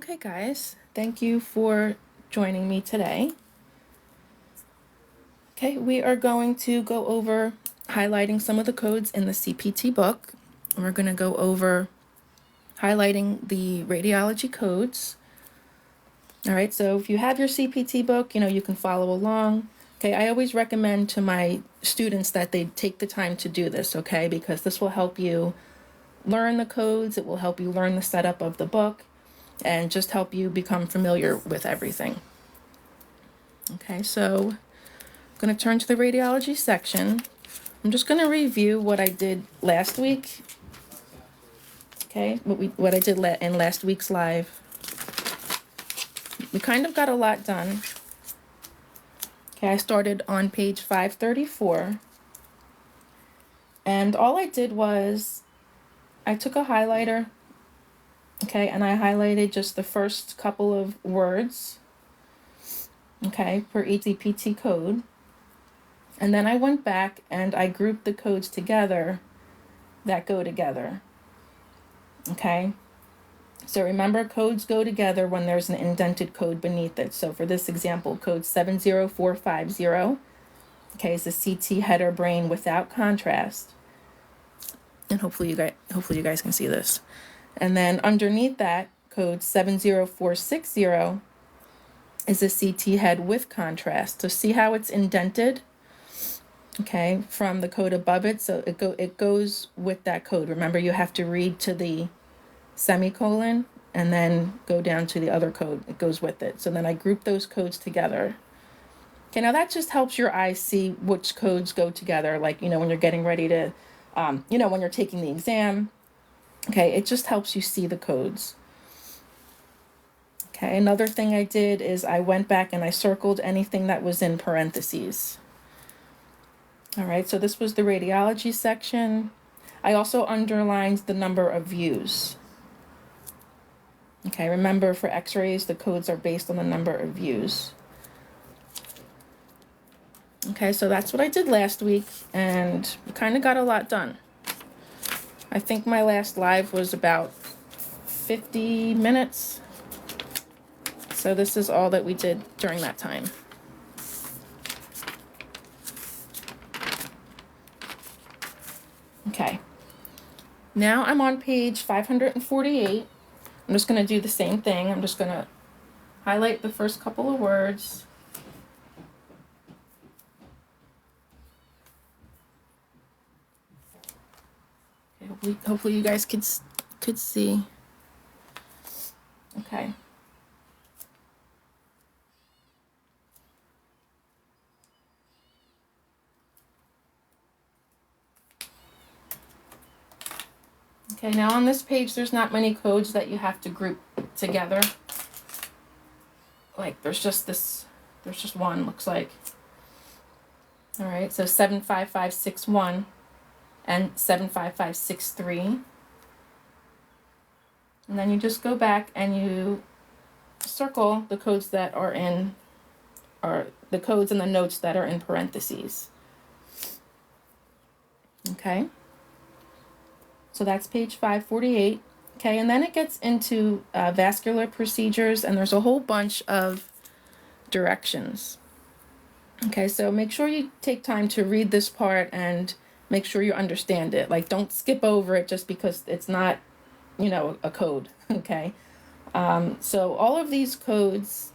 Okay, guys, thank you for joining me today. Okay, we are going to go over highlighting some of the codes in the CPT book. We're going to go over highlighting the radiology codes. All right, so if you have your CPT book, you can follow along. Okay, I always recommend to my students that they take the time to do this, okay, because this will help you learn the codes, it will help you learn the setup of the book, and just help you become familiar with everything. Okay, so I'm going to turn to the radiology section. I'm just going to review what I did last week. Okay, what I did in last week's live. We kind of got a lot done. Okay, I started on page 534. And all I did was I took a highlighter, okay, and I highlighted just the first couple of words, okay, for each CPT code. And then I went back and I grouped the codes together that go together. Okay? So remember, codes go together when there's an indented code beneath it. So for this example, code 70450, okay, is a CT header brain without contrast. And hopefully you guys can see this. And then underneath that, code 70460 is a CT head with contrast. So see how it's indented? Okay, from the code above it, so it goes with that code. Remember, you have to read to the semicolon and then go down to the other code. It goes with it. So then I group those codes together. Okay, now that just helps your eyes see which codes go together. Like, when you're getting ready to, when you're taking the exam. Okay, it just helps you see the codes. Okay, another thing I did is I went back and I circled anything that was in parentheses. All right, so this was the radiology section. I also underlined the number of views. Okay, remember for x-rays, the codes are based on the number of views. Okay, so that's what I did last week, and we kind of got a lot done. I think my last live was about 50 minutes. So this is all that we did during that time. Okay, now I'm on page 548. I'm just going to do the same thing. I'm just going to highlight the first couple of words. Okay, hopefully you guys could see. Okay. Okay, now on this page, there's not many codes that you have to group together. Like, there's just one, looks like. All right, so 75561 and 75563. And then you just go back and you circle the codes that are the codes and the notes that are in parentheses. Okay. So that's page 548. Okay, and then it gets into vascular procedures, and there's a whole bunch of directions. Okay, so make sure you take time to read this part and make sure you understand it. Like, don't skip over it just because it's not, a code. Okay, so all of these codes,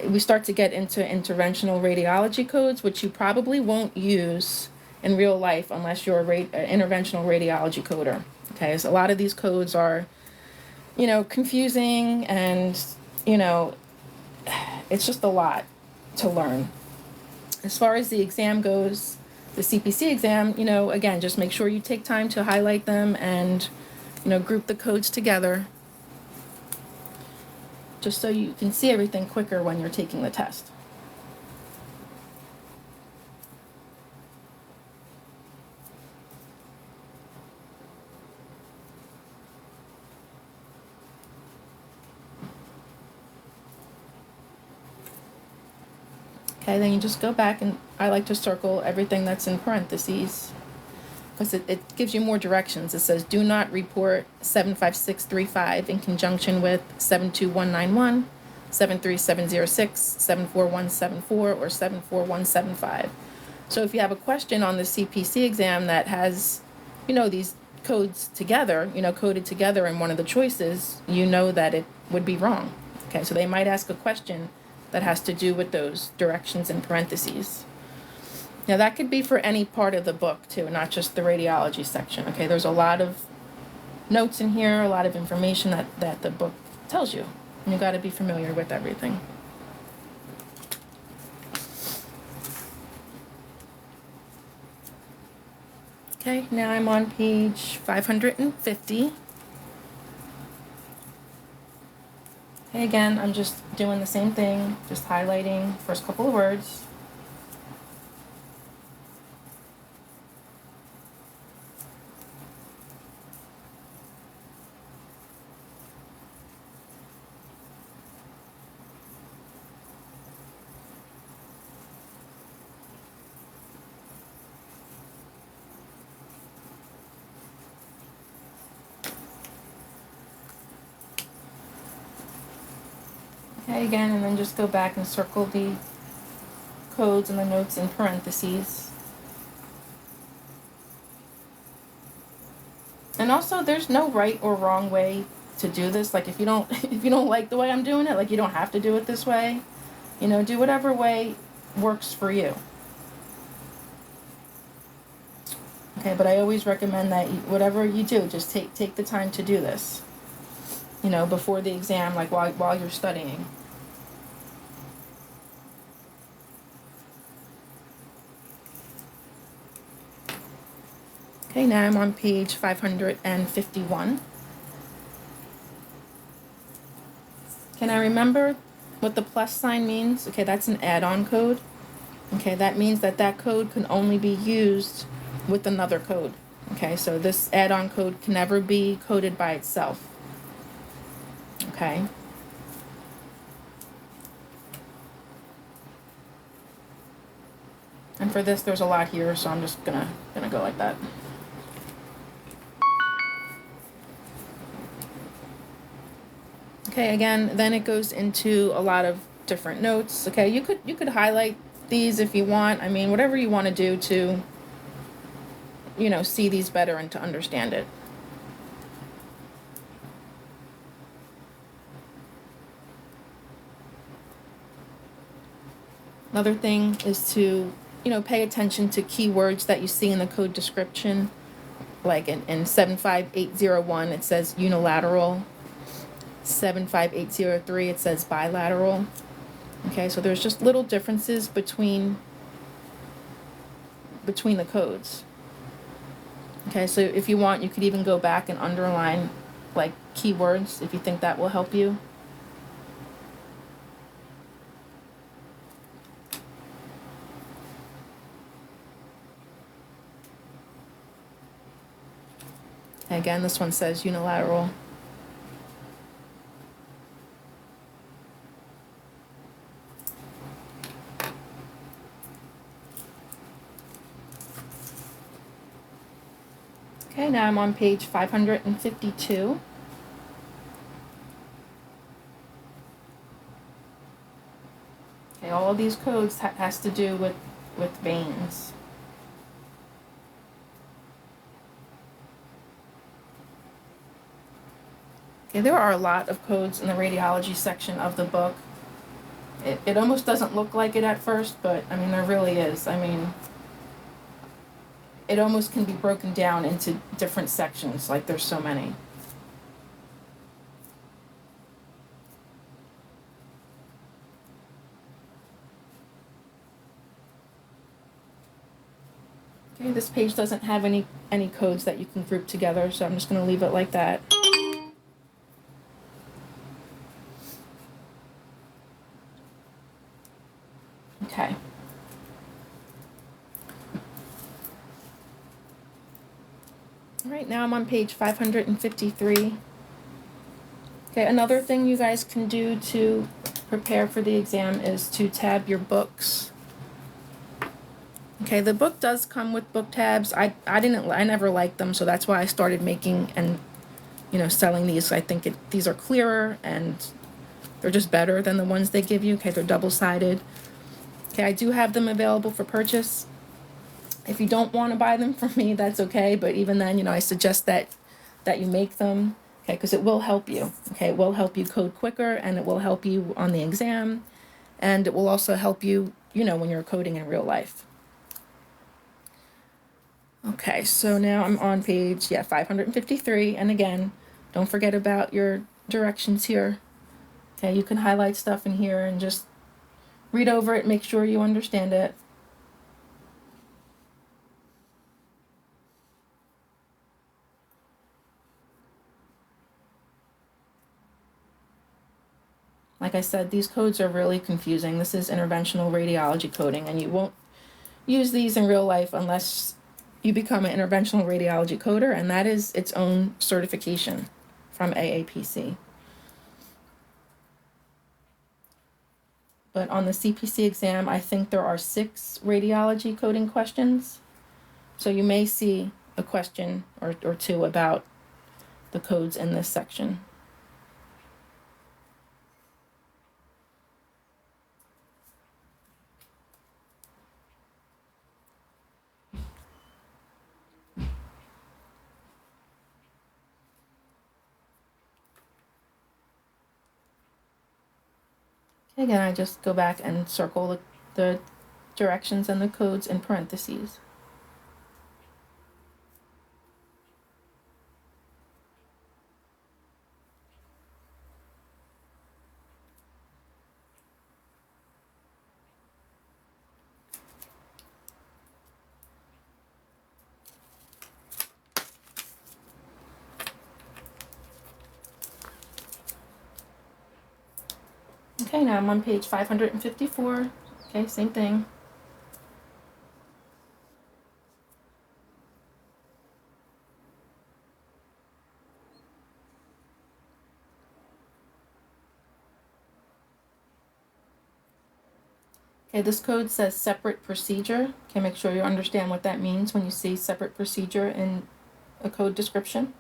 we start to get into interventional radiology codes, which you probably won't use in real life unless you're an interventional radiology coder. Okay, so a lot of these codes are, confusing, and, it's just a lot to learn. As far as the exam goes, the CPC exam, again, just make sure you take time to highlight them and, group the codes together, just so you can see everything quicker when you're taking the test. Okay, then you just go back, and I like to circle everything that's in parentheses. because it gives you more directions. It says, do not report 75635 in conjunction with 72191, 73706, 74174, or 74175. So if you have a question on the CPC exam that has, these codes together, coded together in one of the choices, that it would be wrong. Okay, so they might ask a question that has to do with those directions in parentheses. Now that could be for any part of the book too, not just the radiology section. Okay, there's a lot of notes in here, a lot of information that the book tells you. And you got to be familiar with everything. Okay, now I'm on page 550. Okay, again, I'm just doing the same thing, just highlighting first couple of words. Okay, again, and then just go back and circle the codes and the notes in parentheses. And also, there's no right or wrong way to do this. Like if you don't like the way I'm doing it, like you don't have to do it this way. Do whatever way works for you. Okay, but I always recommend that whatever you do, just take the time to do this. Before the exam, like while you're studying. Okay, now I'm on page 551. Can I remember what the plus sign means? Okay, that's an add-on code. Okay, that means that code can only be used with another code. Okay, so this add-on code can never be coded by itself. Okay. And for this, there's a lot here, so I'm just gonna go like that. Okay, again, then it goes into a lot of different notes. Okay, you could highlight these if you want. I mean, whatever you want to do to, see these better and to understand it. Another thing is to, pay attention to keywords that you see in the code description. Like in 75801, it says unilateral. 75803, it says bilateral. Okay, so there's just little differences between the codes. Okay, so if you want, you could even go back and underline like keywords if you think that will help you. Again, this one says unilateral. Okay, now I'm on page 552. Okay, all of these codes has to do with veins. Okay, there are a lot of codes in the radiology section of the book. It almost doesn't look like it at first, but I mean, there really is. I mean, it almost can be broken down into different sections, like there's so many. Okay, this page doesn't have any codes that you can group together, so I'm just going to leave it like that. Okay. All right, now I'm on page 553. Okay, another thing you guys can do to prepare for the exam is to tab your books. Okay, the book does come with book tabs. I never liked them, so that's why I started making and selling these. I think these are clearer and they're just better than the ones they give you. Okay, they're double-sided. Okay, I do have them available for purchase. If you don't want to buy them from me, that's okay. But even then, I suggest that you make them. Okay, because it will help you. Okay, it will help you code quicker, and it will help you on the exam, and it will also help you, when you're coding in real life. Okay, so now I'm on page 553, and again, don't forget about your directions here. Okay, you can highlight stuff in here and just read over it, make sure you understand it. Like I said, these codes are really confusing. This is interventional radiology coding, and you won't use these in real life unless you become an interventional radiology coder, and that is its own certification from AAPC. But on the CPC exam, I think there are 6 radiology coding questions. So you may see a question or two about the codes in this section. Again, I just go back and circle the directions and the codes in parentheses. Okay, now I'm on page 554. Okay, same thing. Okay, this code says separate procedure. Okay, make sure you understand what that means when you see separate procedure in a code description.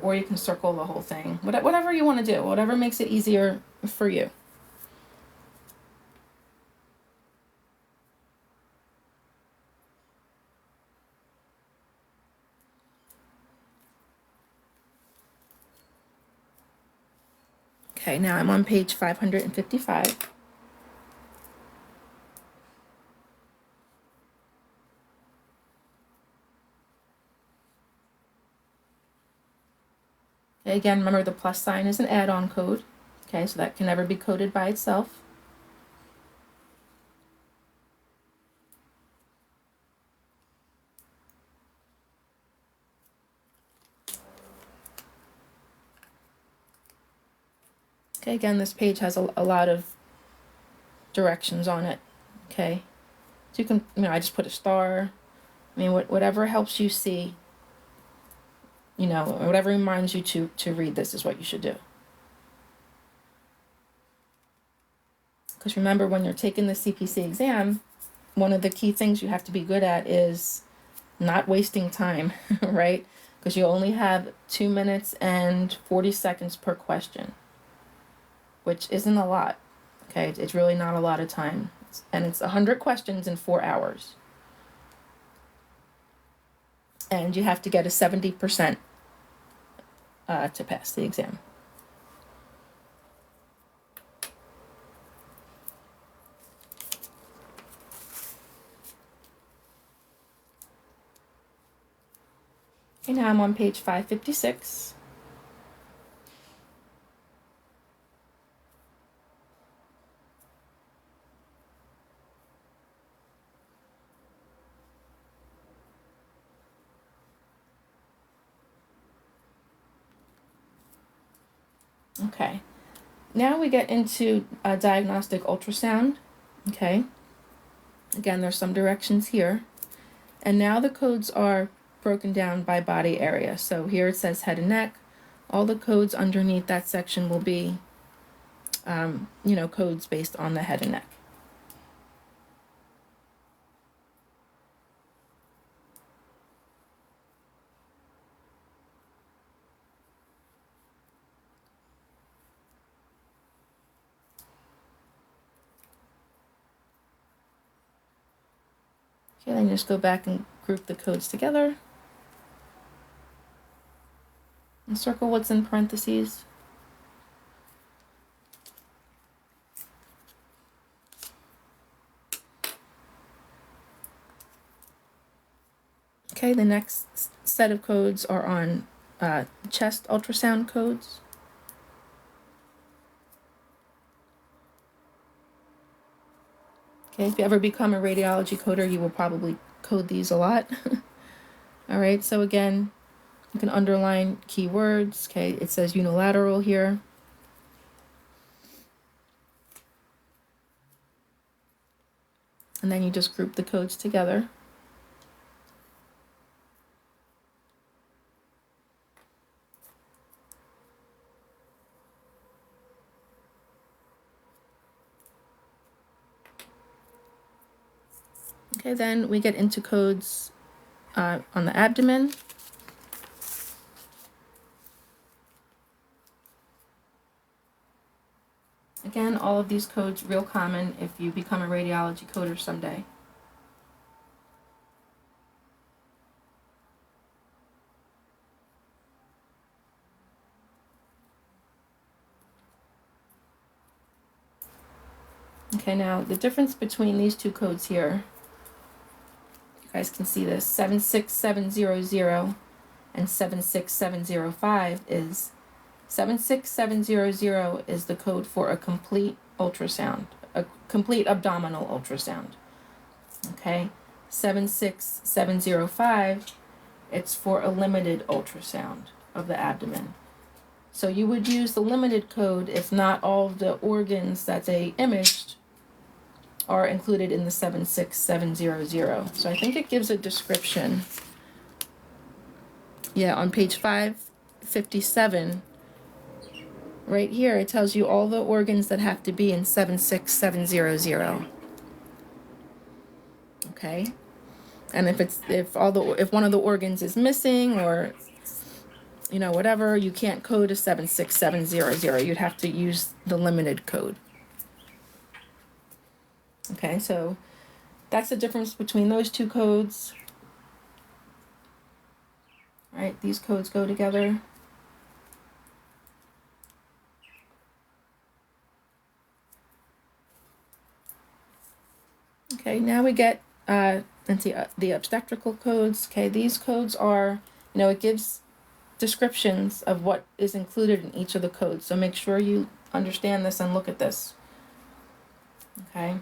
Or you can circle the whole thing. Whatever you want to do, whatever makes it easier for you. Okay, now I'm on page 555. Okay, again, remember the plus sign is an add-on code. Okay, so that can never be coded by itself. Okay, again, this page has a lot of directions on it. Okay, so you can, I just put a star. Whatever helps you see, whatever reminds you to read this is what you should do. Because remember, when you're taking the CPC exam, one of the key things you have to be good at is not wasting time, right? Because you only have 2 minutes and 40 seconds per question, which isn't a lot. Okay, it's really not a lot of time. And it's 100 questions in 4 hours. And you have to get a 70% to pass the exam. Okay, now I'm on page 556. Okay, now we get into diagnostic ultrasound. Okay, again, there's some directions here. And now the codes are broken down by body area. So here it says head and neck. All the codes underneath that section will be, codes based on the head and neck. Okay, then just go back and group the codes together. And circle what's in parentheses. Okay, the next set of codes are on chest ultrasound codes. Okay, if you ever become a radiology coder, you will probably code these a lot. All right, so again, you can underline keywords. Okay, it says unilateral here. And then you just group the codes together. Okay, then we get into codes on the abdomen. Again, all of these codes real common if you become a radiology coder someday. Okay, now the difference between these two codes here, you guys can see this, 76700 and 76705 is 76700 is the code for a complete ultrasound, a complete abdominal ultrasound. Okay, 76705, it's for a limited ultrasound of the abdomen. So you would use the limited code if not all of the organs that they imaged are included in the 76700. So I think it gives a description. Yeah, on page 557, right here, it tells you all the organs that have to be in 76700. Okay, and if one of the organs is missing or whatever, you can't code a 76700. You'd have to use the limited code. Okay, so that's the difference between those two codes. All right, these codes go together. Okay, now we get into the obstetrical codes. Okay, these codes are, it gives descriptions of what is included in each of the codes. So make sure you understand this and look at this. Okay.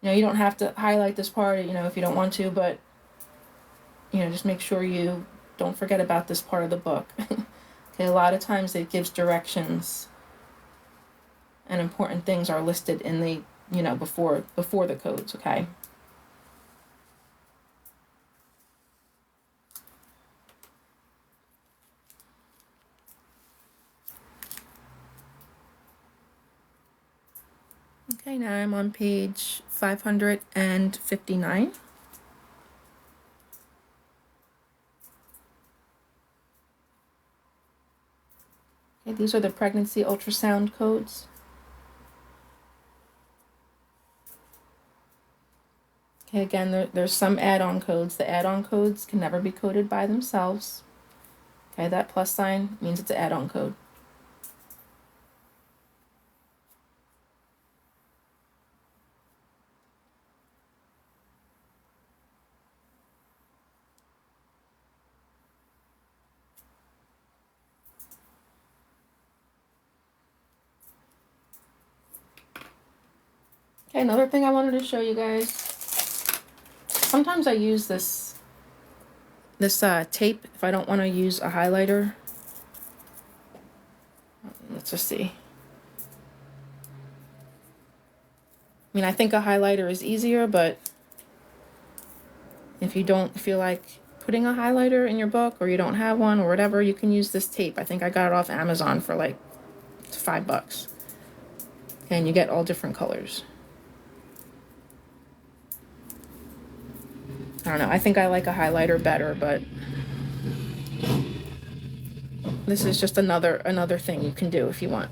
You don't have to highlight this part, if you don't want to, but, just make sure you don't forget about this part of the book. Okay, a lot of times it gives directions and important things are listed in the, before the codes, okay? Okay, now I'm on page 559. Okay, these are the pregnancy ultrasound codes. Okay, again, there's some add-on codes. The add-on codes can never be coded by themselves. Okay, that plus sign means it's an add-on code. Okay, another thing I wanted to show you guys. Sometimes I use this tape if I don't want to use a highlighter. Let's just see. mean, I think a highlighter is easier, but if you don't feel like putting a highlighter in your book, or you don't have one or whatever, you can use this tape. I think I got it off Amazon for like $5. And you get all different colors. I don't know. I think I like a highlighter better, but this is just another thing you can do if you want.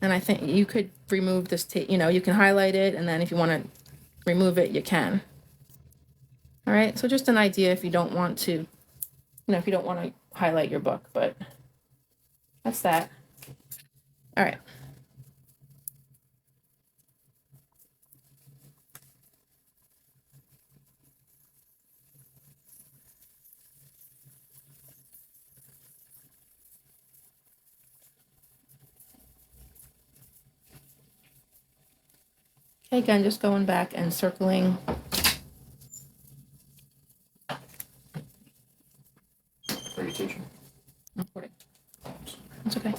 And I think you could remove this tape, you know, you can highlight it, and then if you want to remove it, you can. All right, so just an idea if you don't want to, you know, if you don't want to highlight your book, but that's that. All right. Okay, again, just going back and circling. Are you teaching? I'm recording. It's okay.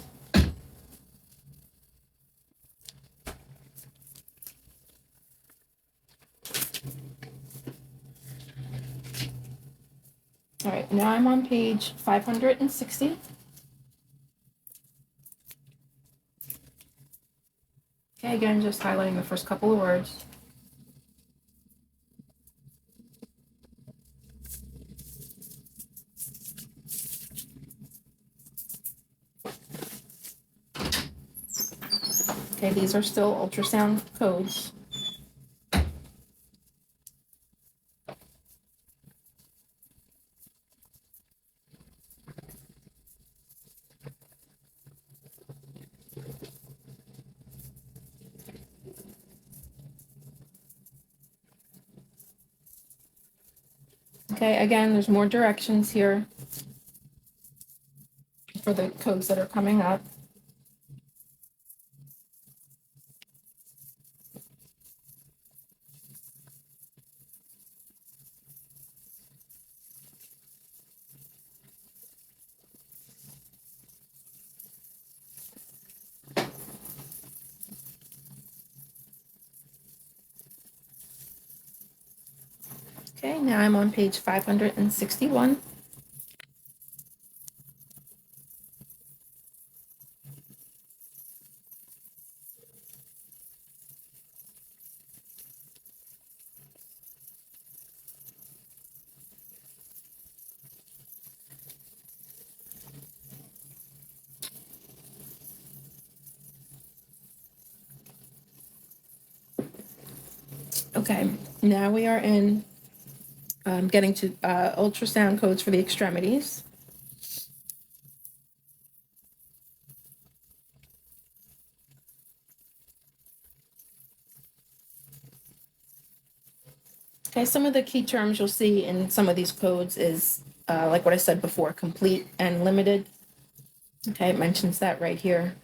All right, now I'm on page 560. Okay, again, just highlighting the first couple of words. Okay, these are still ultrasound codes. Okay, again, there's more directions here for the codes that are coming up. Okay, now I'm on page 561. Okay, now we are in getting to ultrasound codes for the extremities. Okay, some of the key terms you'll see in some of these codes is like what I said before, complete and limited. Okay, it mentions that right here.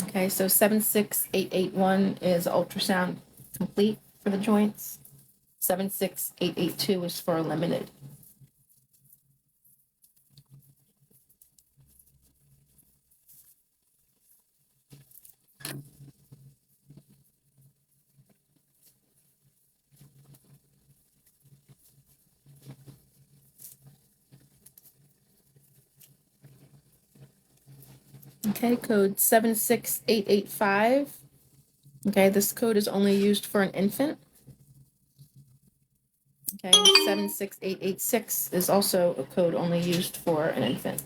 Okay, so 76881 is ultrasound complete for the joints. 76882 is for limited. Okay, code 76885. Okay, this code is only used for an infant. Okay, 76886 is also a code only used for an infant.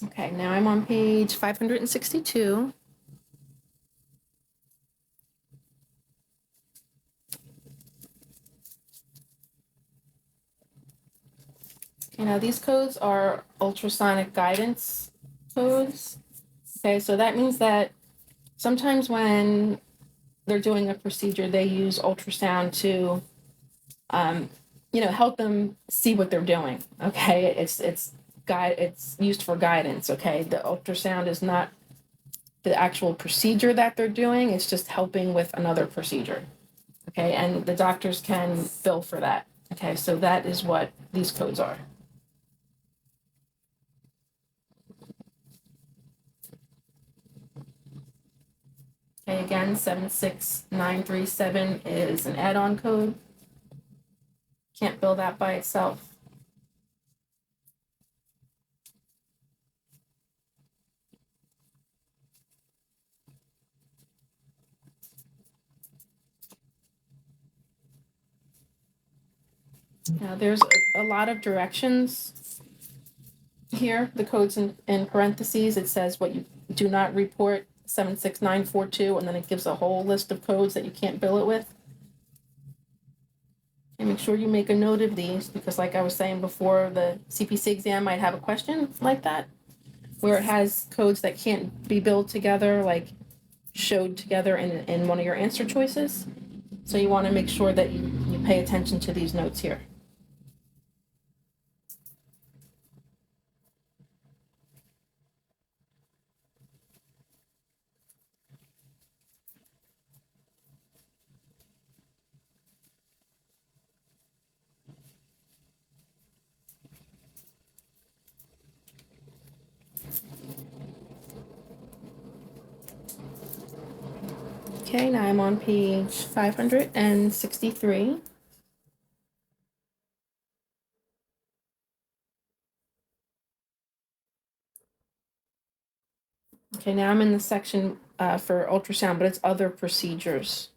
Okay, now I'm on page 562. Okay, now these codes are ultrasonic guidance codes. Okay, so that means that sometimes when they're doing a procedure, they use ultrasound to help them see what they're doing. Okay, it's used for guidance. Okay, the ultrasound is not the actual procedure that they're doing. It's just helping with another procedure. Okay, and the doctors can bill for that. Okay, so that is what these codes are. Okay, again, 76937 is an add-on code. Can't bill that by itself. Now, there's a lot of directions here. The code's in parentheses. It says what you do not report, 76942, and then it gives a whole list of codes that you can't bill it with. And make sure you make a note of these, because like I was saying before, the CPC exam might have a question like that, where it has codes that can't be billed together, like showed together in one of your answer choices. So you want to make sure that you pay attention to these notes here. Okay, now I'm on page 563. Okay, now I'm in the section for ultrasound, but it's other procedures.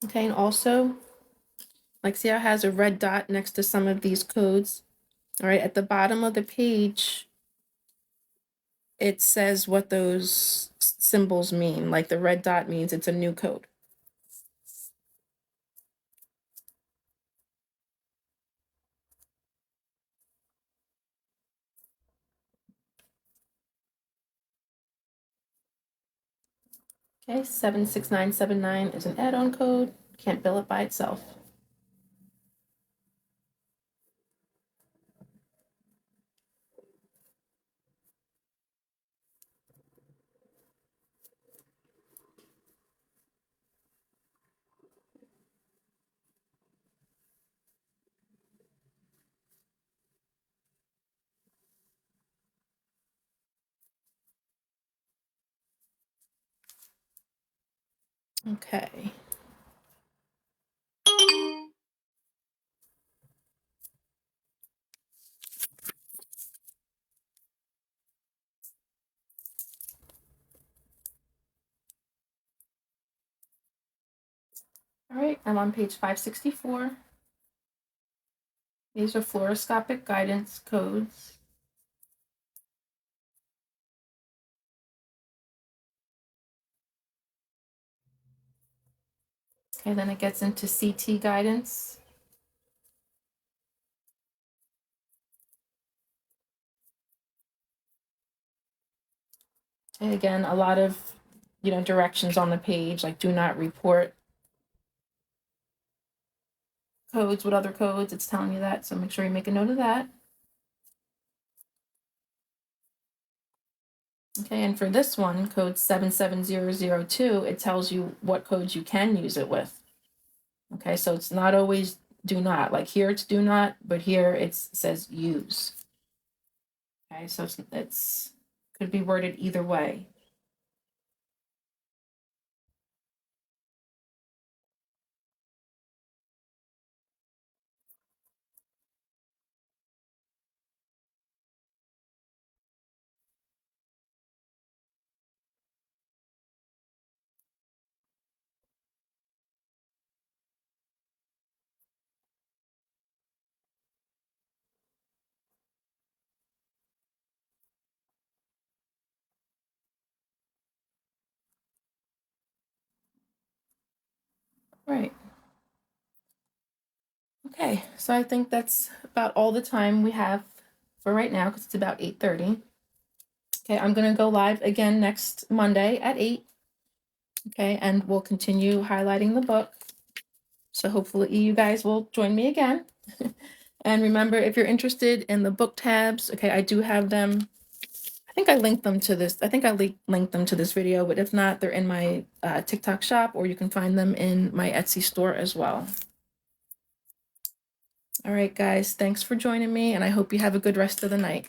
Okay, and also, like, see how it has a red dot next to some of these codes? All right, at the bottom of the page, it says what those symbols mean. Like the red dot means it's a new code. Okay, 76979 is an add-on code. Can't bill it by itself. Okay. All right, I'm on page 564. These are fluoroscopic guidance codes. Okay, then it gets into CT guidance. And again, a lot of, directions on the page, like do not report codes with other codes. It's telling you that, so make sure you make a note of that. Okay, and for this one, code 77002, it tells you what codes you can use it with. Okay, so it's not always do not. Like here it's do not, but here it says use. Okay, so it's could be worded either way. Right. Okay, so I think that's about all the time we have for right now because it's about 8:30. Okay, I'm going to go live again next Monday at 8. Okay, and we'll continue highlighting the book. So hopefully you guys will join me again. And remember, if you're interested in the book tabs, okay, I do have them. I think I linked them to this. I think I linked them to this video, but if not, they're in my TikTok shop, or you can find them in my Etsy store as well. All right, guys, thanks for joining me, and I hope you have a good rest of the night.